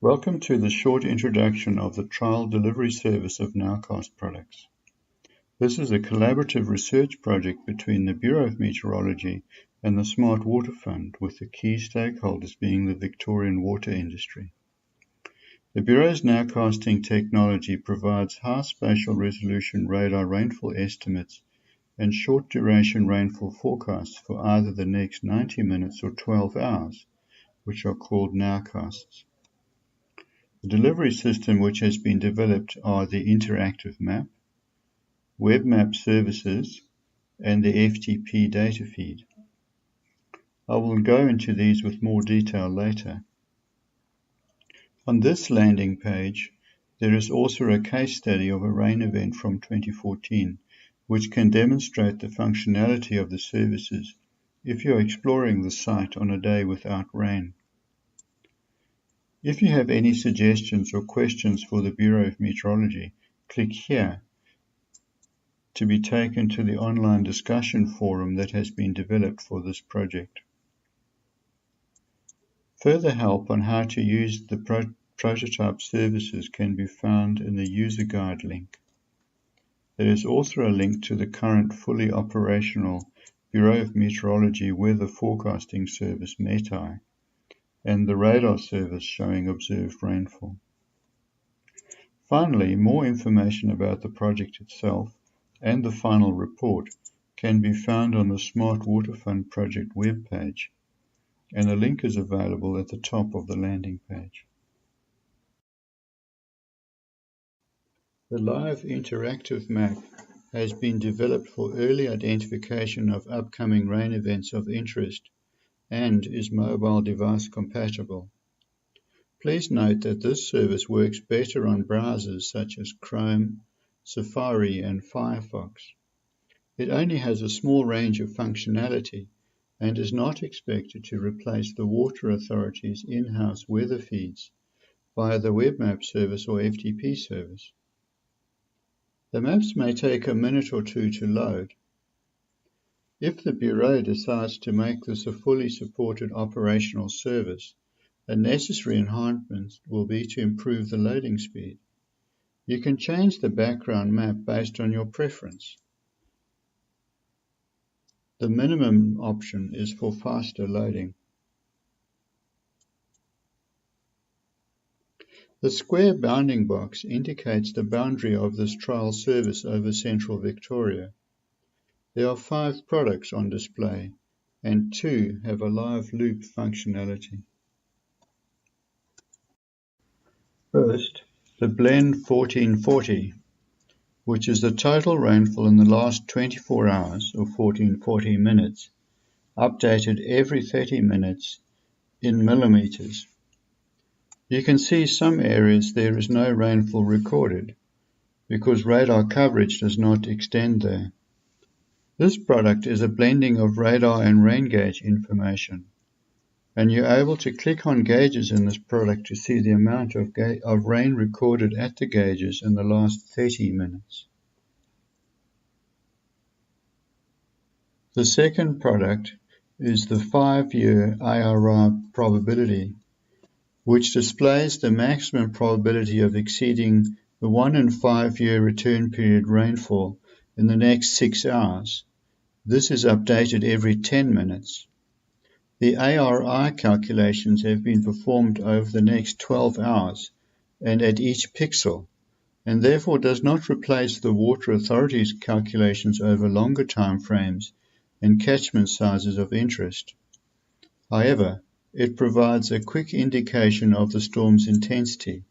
Welcome to the short introduction of the trial delivery service of Nowcast products. This is a collaborative research project between the Bureau of Meteorology and the Smart Water Fund, with the key stakeholders being the Victorian water industry. The Bureau's nowcasting technology provides high spatial resolution radar rainfall estimates and short duration rainfall forecasts for either the next 90 minutes or 12 hours, which are called nowcasts. The delivery system which has been developed are the interactive map, web map services, and the FTP data feed. I will go into these with more detail later. On this landing page, there is also a case study of a rain event from 2014, which can demonstrate the functionality of the services if you are exploring the site on a day without rain. If you have any suggestions or questions for the Bureau of Meteorology, click here to be taken to the online discussion forum that has been developed for this project. Further help on how to use the prototype services can be found in the user guide link. There is also a link to the current fully operational Bureau of Meteorology weather forecasting service METI and the radar service showing observed rainfall. Finally, more information about the project itself and the final report can be found on the Smart Water Fund project webpage, and a link is available at the top of the landing page. The live interactive map has been developed for early identification of upcoming rain events of interest and is mobile device compatible. Please note that this service works better on browsers such as Chrome, Safari, and Firefox. It only has a small range of functionality and is not expected to replace the Water Authority's in-house weather feeds via the WebMap service or FTP service. The maps may take a minute or two to load. If the Bureau decides to make this a fully supported operational service, a necessary enhancement will be to improve the loading speed. You can change the background map based on your preference. The minimum option is for faster loading. The square bounding box indicates the boundary of this trial service over central Victoria. There are 5 products on display, and 2 have a live loop functionality. First, the Blend 1440, which is the total rainfall in the last 24 hours or 1440 minutes, updated every 30 minutes in millimeters. You can see some areas there is no rainfall recorded because radar coverage does not extend there. This product is a blending of radar and rain gauge information, and you're able to click on gauges in this product to see the amount of rain recorded at the gauges in the last 30 minutes. The second product is the 5-year IRI probability, which displays the maximum probability of exceeding the 1 in 5-year return period rainfall in the next 6 hours. This is updated every 10 minutes. The ARI calculations have been performed over the next 12 hours and at each pixel, and therefore does not replace the Water Authority's calculations over longer time frames and catchment sizes of interest. However, it provides a quick indication of the storm's intensity.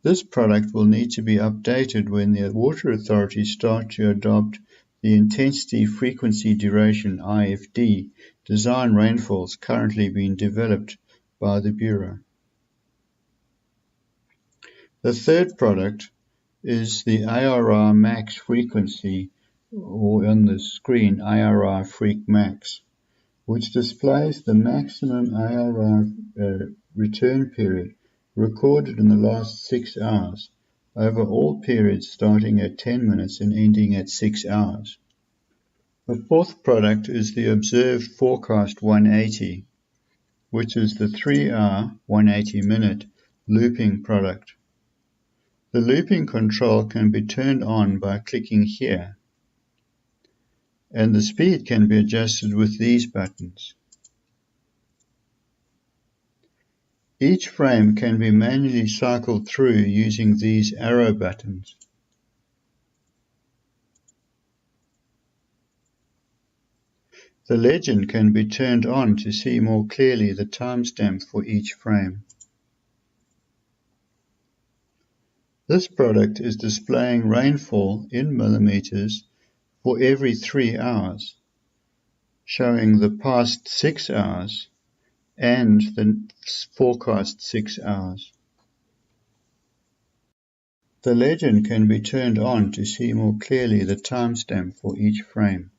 This product will need to be updated when the Water Authorities start to adopt the Intensity Frequency Duration IFD design rainfalls currently being developed by the Bureau. The third product is the ARI Max Frequency, or on the screen ARI Freak Max, which displays the maximum ARI return period recorded in the last 6 hours over all periods starting at 10 minutes and ending at 6 hours. The fourth product is the Observed Forecast 180, which is the 3-hour 180-minute looping product. The looping control can be turned on by clicking here, and the speed can be adjusted with these buttons. Each frame can be manually cycled through using these arrow buttons. The legend can be turned on to see more clearly the timestamp for each frame. This product is displaying rainfall in millimeters for every 3 hours, showing the past 6 hours and the forecast 6 hours. The legend can be turned on to see more clearly the timestamp for each frame.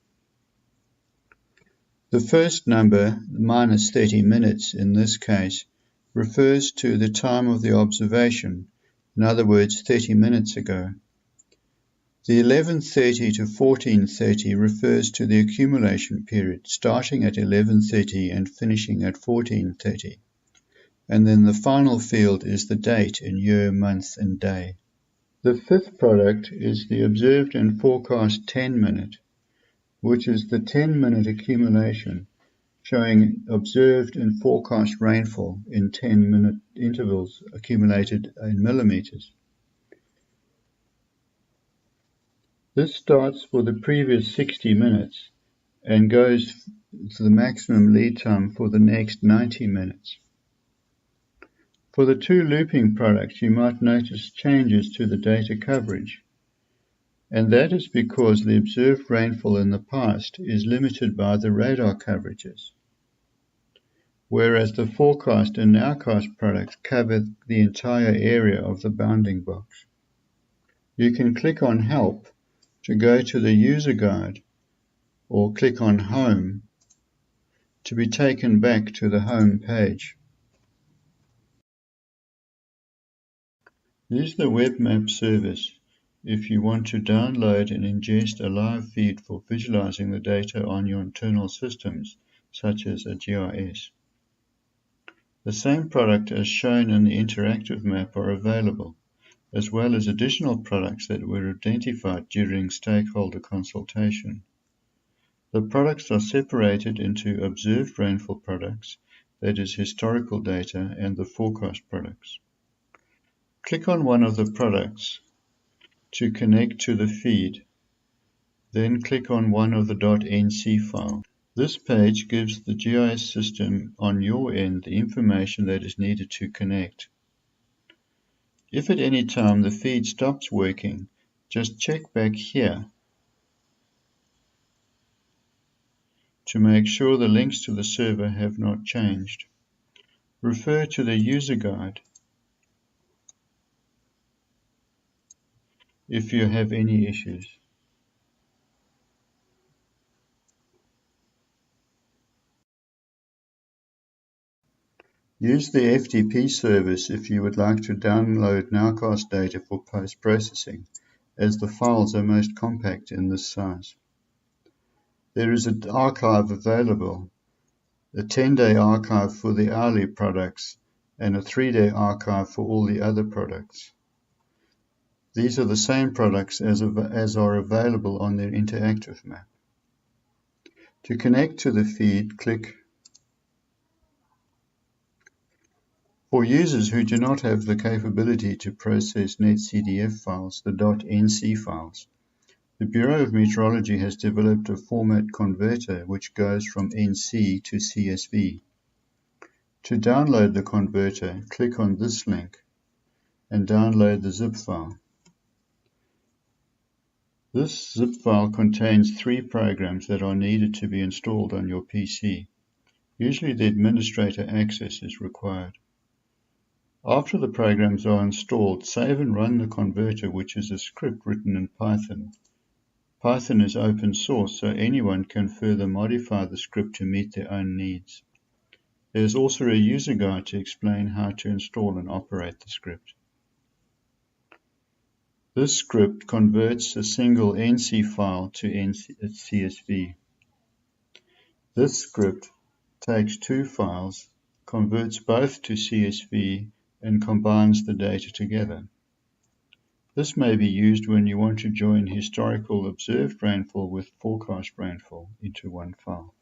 The first number, minus 30 minutes in this case, refers to the time of the observation, in other words 30 minutes ago. The 11:30 to 14:30 refers to the accumulation period, starting at 11:30 and finishing at 14:30. And then the final field is the date in year, month, and day. The fifth product is the observed and forecast 10-minute, which is the 10-minute accumulation, showing observed and forecast rainfall in 10-minute intervals accumulated in millimeters. This starts for the previous 60 minutes and goes to the maximum lead time for the next 90 minutes. For the two looping products, you might notice changes to the data coverage, and that is because the observed rainfall in the past is limited by the radar coverages, whereas the forecast and nowcast products cover the entire area of the bounding box. You can click on Help to go to the user guide, or click on Home to be taken back to the home page. Use the Web Map service if you want to download and ingest a live feed for visualizing the data on your internal systems, such as a GIS. The same product as shown in the interactive map are available, as well as additional products that were identified during stakeholder consultation. The products are separated into observed rainfall products, that is historical data, and the forecast products. Click on one of the products to connect to the feed, then click on one of the .nc files. This page gives the GIS system on your end the information that is needed to connect. If at any time the feed stops working, just check back here to make sure the links to the server have not changed. Refer to the user guide if you have any issues. Use the FTP service if you would like to download Nowcast data for post-processing, as the files are most compact in this size. There is an archive available, a 10-day archive for the hourly products and a 3-day archive for all the other products. These are the same products as are available on their interactive map. To connect to the feed, click. For users who do not have the capability to process netcdf files, the .nc files, the Bureau of Meteorology has developed a format converter which goes from NC to CSV. To download the converter, click on this link and download the zip file. This zip file contains 3 programs that are needed to be installed on your PC. Usually the administrator access is required. After the programs are installed, save and run the converter, which is a script written in Python. Python is open source, so anyone can further modify the script to meet their own needs. There is also a user guide to explain how to install and operate the script. This script converts a single NC file to CSV. This script takes 2 files, converts both to CSV, and combines the data together. This may be used when you want to join historical observed rainfall with forecast rainfall into one file.